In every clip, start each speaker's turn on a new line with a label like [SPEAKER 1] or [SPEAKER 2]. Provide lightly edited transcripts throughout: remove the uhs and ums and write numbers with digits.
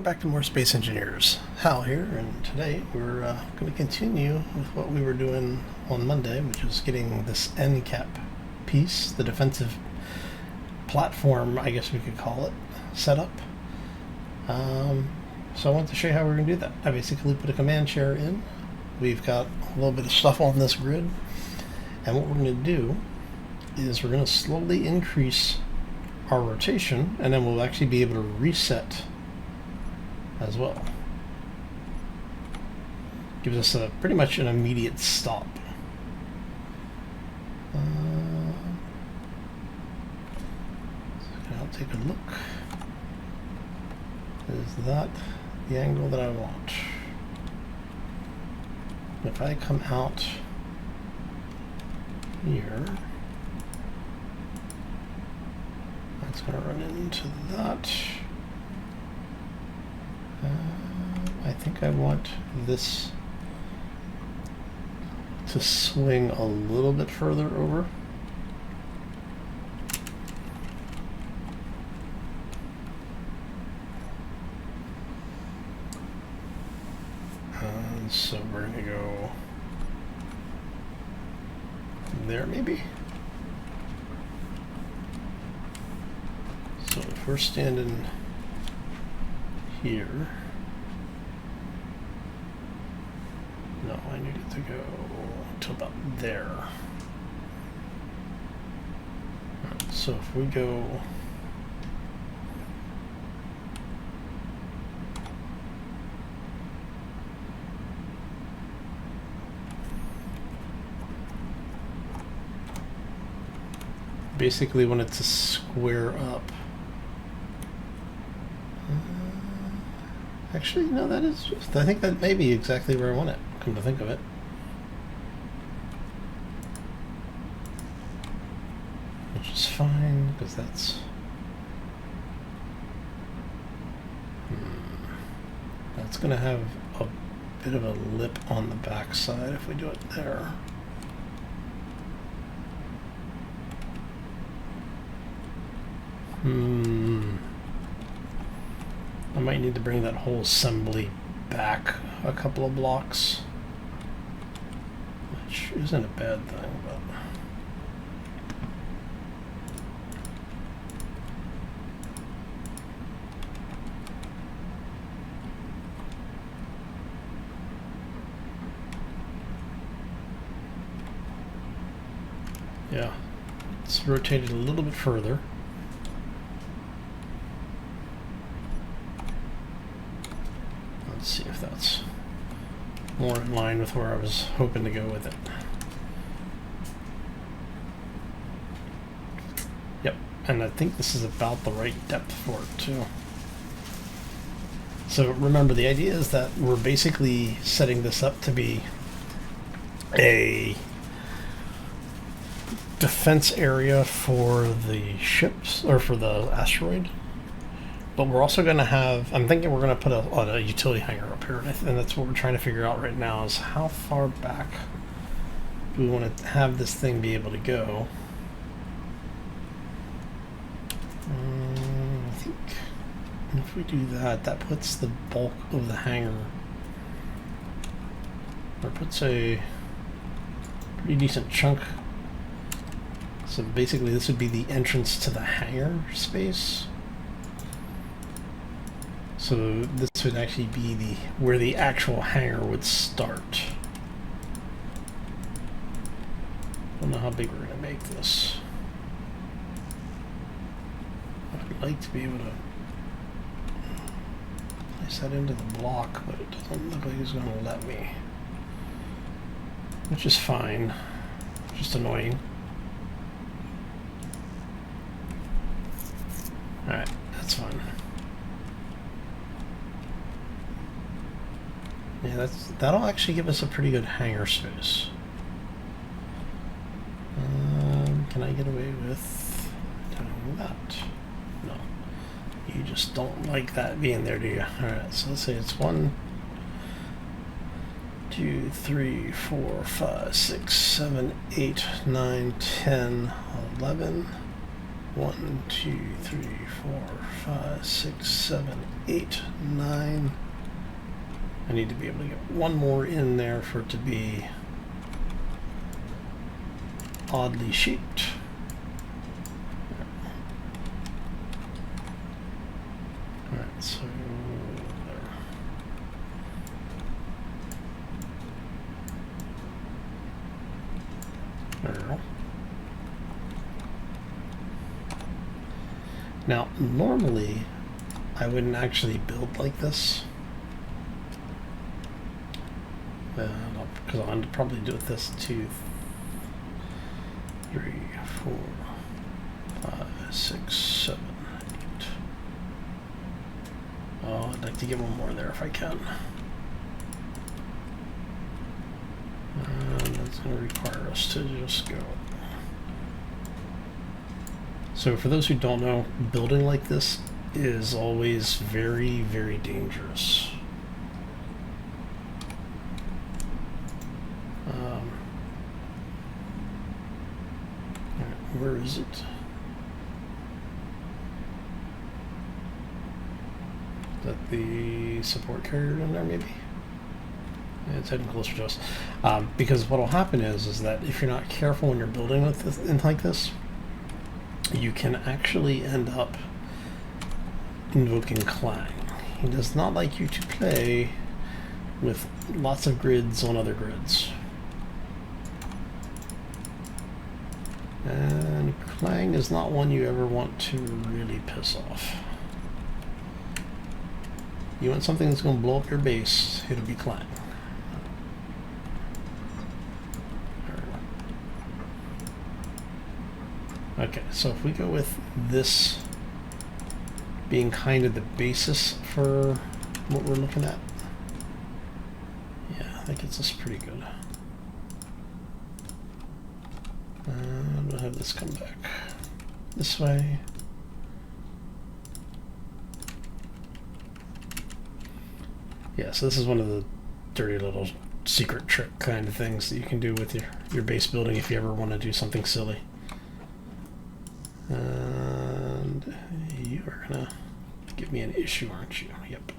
[SPEAKER 1] welcome back to More Space Engineers. Hal here, and today we're going to continue with what we were doing on Monday, which is getting this NCAP piece, the defensive platform, I guess we could call it, set up. So I wanted to show you how we're going to do that. I basically put a command share in. We've got a little bit of stuff on this grid, and what we're going to do is we're going to slowly increase our rotation, and then we'll actually be able to reset as well. Gives us a pretty much an immediate stop. So I'll take a look. Is that the angle that I want? If I come out here, that's going to run into that. I think I want this to swing a little bit further over. And so we're going to go there maybe. So if we're standing here, no, I need it to go to about there. Right, so if we go basically want it to square up. Actually, no, that is just, I think that may be exactly where I want it, come to think of it. Which is fine, because that's... That's going to have a bit of a lip on the back side if we do it there. I might need to bring that whole assembly back a couple of blocks, which isn't a bad thing, but yeah, it's rotated a little bit further. Let's see if that's more in line with where I was hoping to go with it. Yep, and I think this is about the right depth for it too. So remember, the idea is that we're basically setting this up to be a defense area for the ships, or for the asteroid. But we're also going to have, I'm thinking we're going to put a utility hangar up here, and that's what we're trying to figure out right now, is how far back do we want to have this thing be able to go. I think if we do that, that puts the bulk of the hangar, or puts a pretty decent chunk. So basically this would be the entrance to the hangar space. So this would actually be where the actual hangar would start. I don't know how big we're going to make this. I'd like to be able to place that into the block, but it doesn't look like it's going to let me. Which is fine. Just annoying. Alright, that's fine. Yeah, that'll actually give us a pretty good hangar space. Can I get away with doing that? No. You just don't like that being there, do you? Alright, so let's say it's 1, 2, 3, 4, 5, 6, 7, 8, 9, 10, 11. 1, 2, 3, 4, 5, 6, 7, 8, 9. I need to be able to get one more in there for it to be oddly shaped. Alright, so there. There we go. Now, normally, I wouldn't actually build like this. Because I'll probably do it this 2, 3, 4, 5, 6, 7, 8. Oh, I'd like to get one more there if I can. And that's going to require us to just go. So for those who don't know, building like this is always very, very dangerous. Where is it? Is that the support carrier in there, maybe? Yeah, it's heading closer to us. Because what will happen is that if you're not careful when you're building with this, like this, you can actually end up invoking Clang. He does not like you to play with lots of grids on other grids. And Clang is not one you ever want to really piss off. You want something that's going to blow up your base, it'll be Clang. Okay, so if we go with this being kind of the basis for what we're looking at, yeah, that gets us pretty good. And we'll have this come back this way. Yeah, so this is one of the dirty little secret trick kind of things that you can do with your base building if you ever want to do something silly. And you are gonna give me an issue, aren't you? Yep.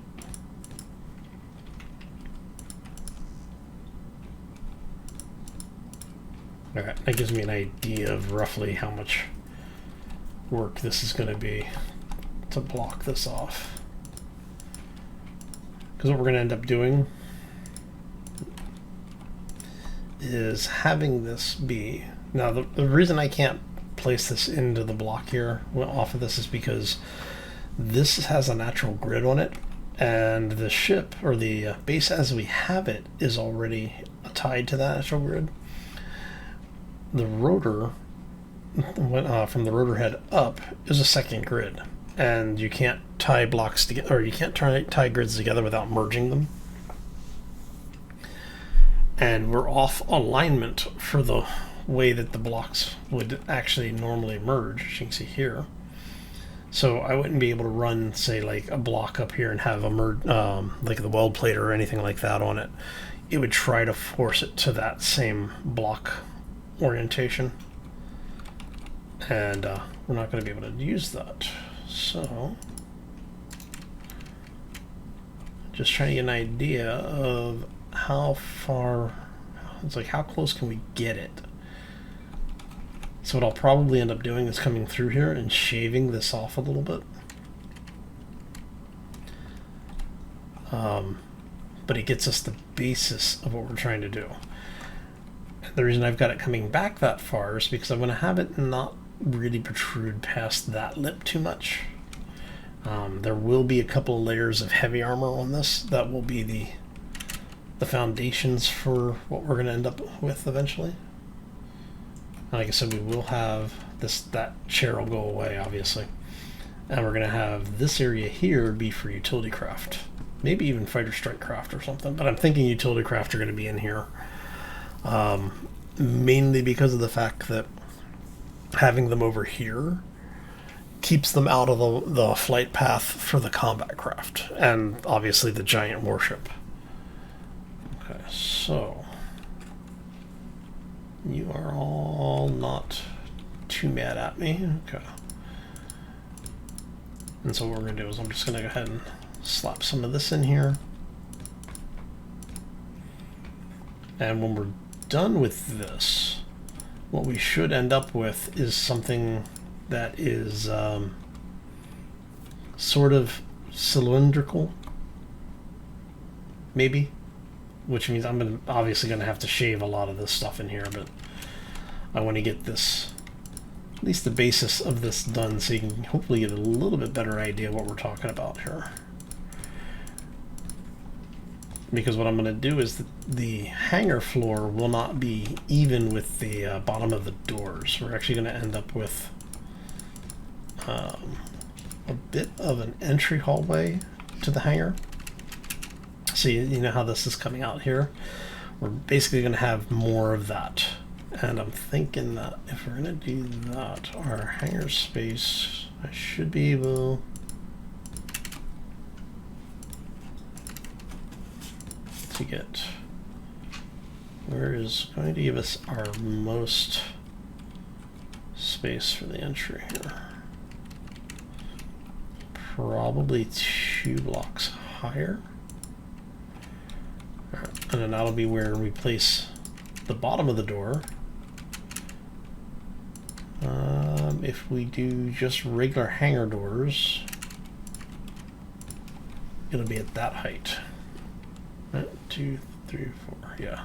[SPEAKER 1] Alright, that gives me an idea of roughly how much work this is going to be to block this off. Because what we're going to end up doing is having this be... Now, the reason I can't place this into the block here off of this is because this has a natural grid on it, and the ship, or the base as we have it, is already tied to that natural grid. The rotor, from the rotor head up, is a second grid, and you can't tie blocks together, or you can't tie grids together without merging them. And we're off alignment for the way that the blocks would actually normally merge, as you can see here. So I wouldn't be able to run, say, like a block up here and have a merge, like the weld plate or anything like that on it. It would try to force it to that same block orientation, and we're not going to be able to use that. So just trying to get an idea of how far, it's like how close can we get it. So what I'll probably end up doing is coming through here and shaving this off a little bit. But it gets us the basis of what we're trying to do. The reason I've got it coming back that far is because I want to have it not really protrude past that lip too much. There will be a couple of layers of heavy armor on this that will be the foundations for what we're going to end up with eventually. Like I said, we will have that chair will go away, obviously. And we're going to have this area here be for utility craft. Maybe even fighter strike craft or something, but I'm thinking utility craft are going to be in here. Mainly because of the fact that having them over here keeps them out of the flight path for the combat craft, and obviously the giant warship. Okay, so you are all not too mad at me. Okay, And so what we're going to do is I'm just going to go ahead and slap some of this in here. And when we're done with this, what we should end up with is something that is sort of cylindrical, maybe, which means I'm obviously going to have to shave a lot of this stuff in here, but I want to get this, at least the basis of this done, so you can hopefully get a little bit better idea of what we're talking about here. Because what I'm going to do is the hanger floor will not be even with the bottom of the doors. We're actually going to end up with a bit of an entry hallway to the hangar. So you know how this is coming out here? We're basically going to have more of that. And I'm thinking that if we're going to do that, our hangar space, I should be able to get where is going to give us our most space for the entry here. Probably 2 blocks higher. And then that'll be where we place the bottom of the door. If we do just regular hangar doors, it'll be at that height. 1, 2, 3, 4, yeah.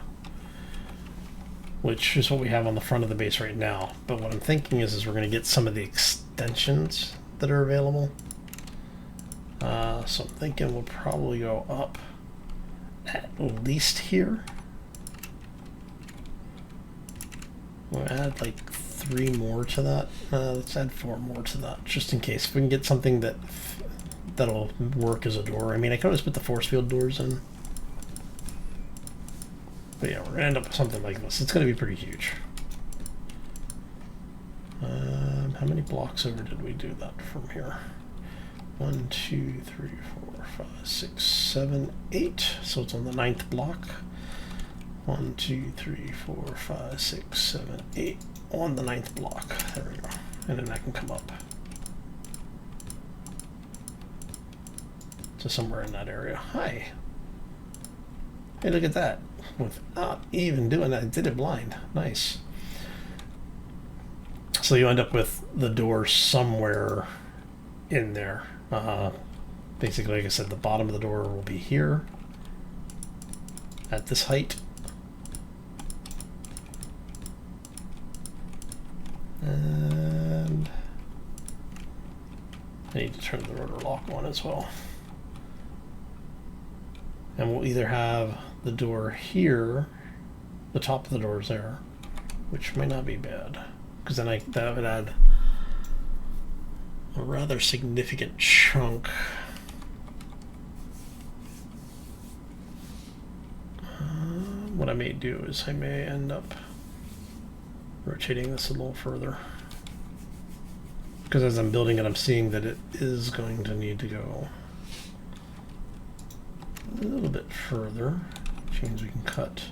[SPEAKER 1] Which is what we have on the front of the base right now. But what I'm thinking is we're going to get some of the extensions that are available. So I'm thinking we'll probably go up at least here. We'll add like 3 more to that. Let's add 4 more to that, just in case. If we can get something that'll work as a door. I mean, I could always put the force field doors in. But yeah, we're going to end up with something like this. It's going to be pretty huge. How many blocks over did we do that from here? 1, 2, 3, 4, 5, 6, 7, 8. So it's on the 9th block. 1, 2, 3, 4, 5, 6, 7, 8 on the 9th block. There we go. And then I can come up to somewhere in that area. Hi. Hey, look at that. Without even doing that, I did it blind. Nice. So you end up with the door somewhere in there. Basically, like I said, the bottom of the door will be here at this height. And I need to turn the rotor lock on as well. And we'll either have the door here, the top of the door is there, which might not be bad, because then that would add a rather significant chunk. What I may do is I may end up rotating this a little further, because as I'm building it, I'm seeing that it is going to need to go a little bit further, which means we can cut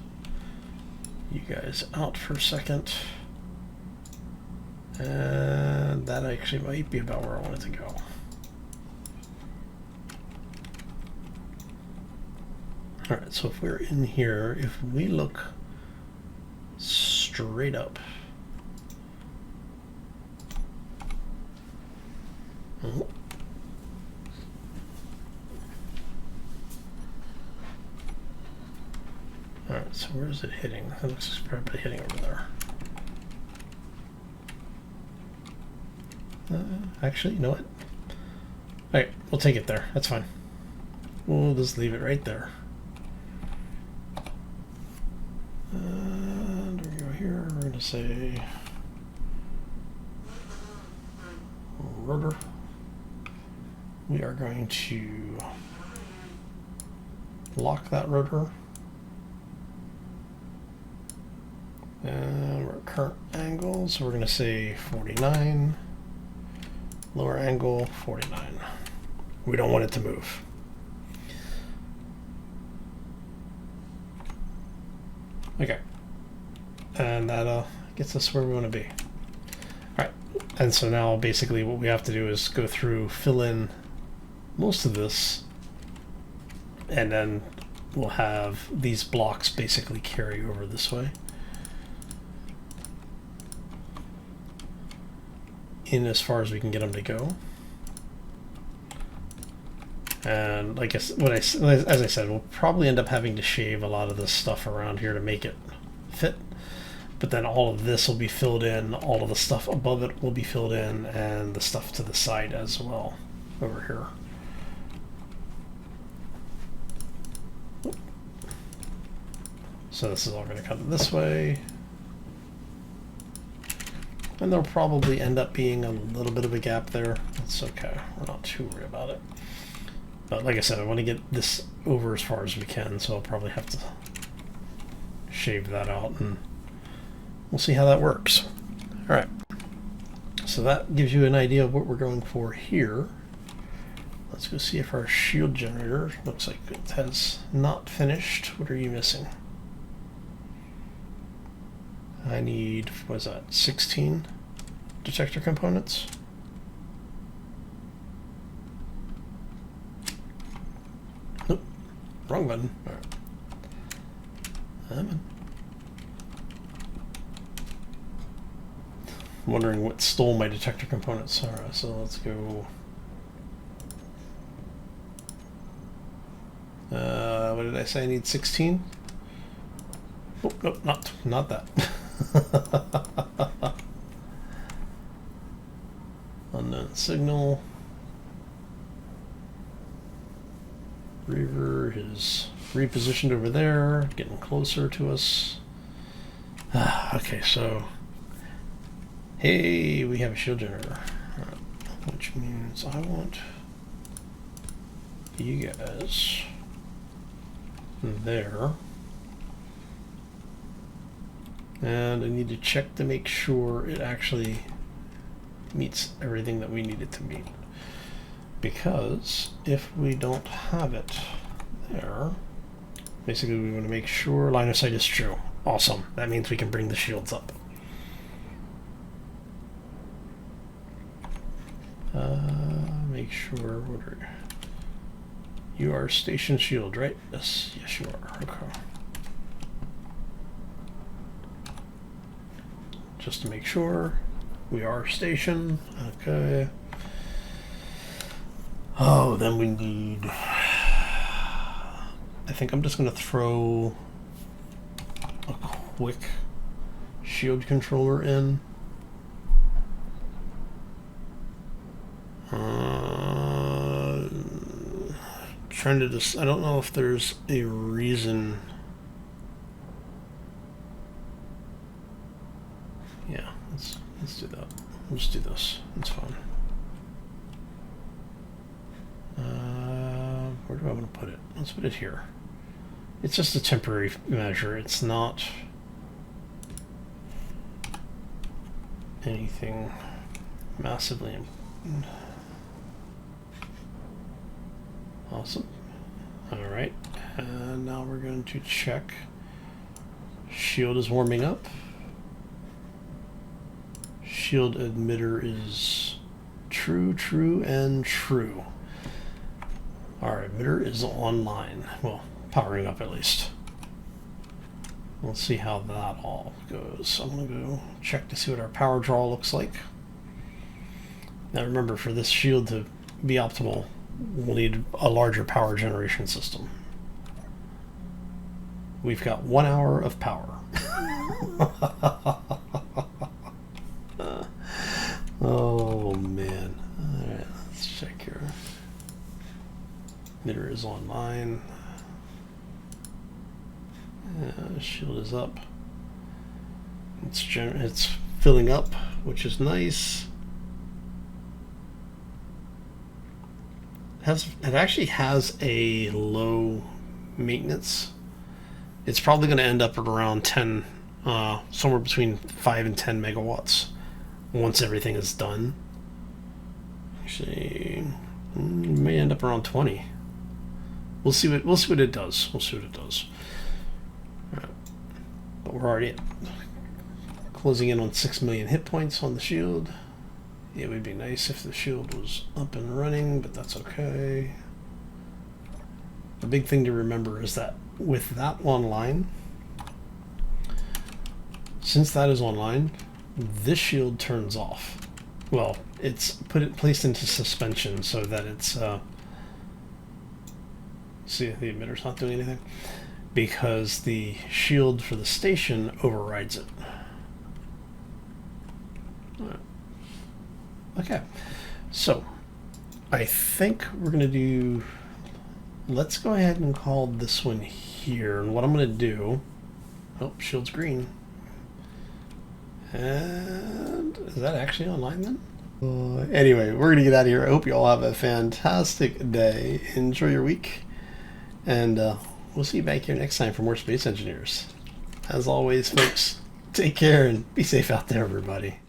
[SPEAKER 1] you guys out for a second. And that actually might be about where I want it to go. Alright, so if we're in here, if we look straight up, oh. Alright, so where is it hitting? It looks like it's probably hitting over there. Actually, you know what? Alright, we'll take it there. That's fine. We'll just leave it right there. And we go here. We're going to say rotor. We are going to lock that rotor. And we're at current angle, so we're going to say 49. Lower angle, 49. We don't want it to move. Okay. And that gets us where we want to be. Alright, And so now basically what we have to do is go through, fill in most of this, and then we'll have these blocks basically carry over this way. In as far as we can get them to go. And like as I said, we'll probably end up having to shave a lot of this stuff around here to make it fit. But then all of this will be filled in, all of the stuff above it will be filled in, and the stuff to the side as well over here. So this is all going to come this way. And there'll probably end up being a little bit of a gap there. That's okay. We're not too worried about it. But like I said, I want to get this over as far as we can, so I'll probably have to shave that out, and we'll see how that works. All right. So that gives you an idea of what we're going for here. Let's go see if our shield generator looks like it has not finished. What are you missing? I need, what is that, 16 detector components? Nope, wrong button. All right. I'm wondering what stole my detector components. All right, so let's go. What did I say? I need 16? Oh, nope, not that. Unknown signal. Reaver is repositioned over there, getting closer to us. Okay, so hey, we have a shield generator, which means I want you guys there. And I need to check to make sure it actually meets everything that we need it to meet. Because if we don't have it there, basically we want to make sure line of sight is true. Awesome. That means we can bring the shields up. Make sure, you are station shield, right? Yes, yes you are. Okay. Just to make sure we are station. Okay. Oh, then we need, I think I'm just going to throw a quick shield controller in. Trying to just, I don't know if there's a reason. Yeah, let's do that. We'll just do this. It's fine. Where do I want to put it? Let's put it here. It's just a temporary measure. It's not anything massively important. Awesome. All right, and now we're going to check. Shield is warming up. Shield emitter is true, true, and true. Our emitter is online. Well, powering up at least. Let's see how that all goes. I'm going to go check to see what our power draw looks like. Now remember, for this shield to be optimal, we'll need a larger power generation system. We've got 1 hour of power. Oh man. Alright, let's check here. Emitter is online. Shield is up. It's filling up, which is nice. It actually has a low maintenance. It's probably going to end up at around 10, somewhere between 5 and 10 megawatts once everything is done. Actually, it may end up around 20. We'll see what it does. We'll see what it does. Right. But we're already closing in on 6 million hit points on the shield. It would be nice if the shield was up and running, but that's okay. The big thing to remember is that with that online, since that is online, this shield turns off. Well, it's placed into suspension so that it's see, the emitter's not doing anything because the shield for the station overrides it. Okay, so I think we're gonna do, let's go ahead and call this one here, and what I'm gonna do, oh, shield's green. And is that actually online then? Anyway, we're gonna get out of here. I hope you all have a fantastic day. Enjoy your week, and we'll see you back here next time for more Space Engineers. As always, folks, take care and be safe out there, everybody.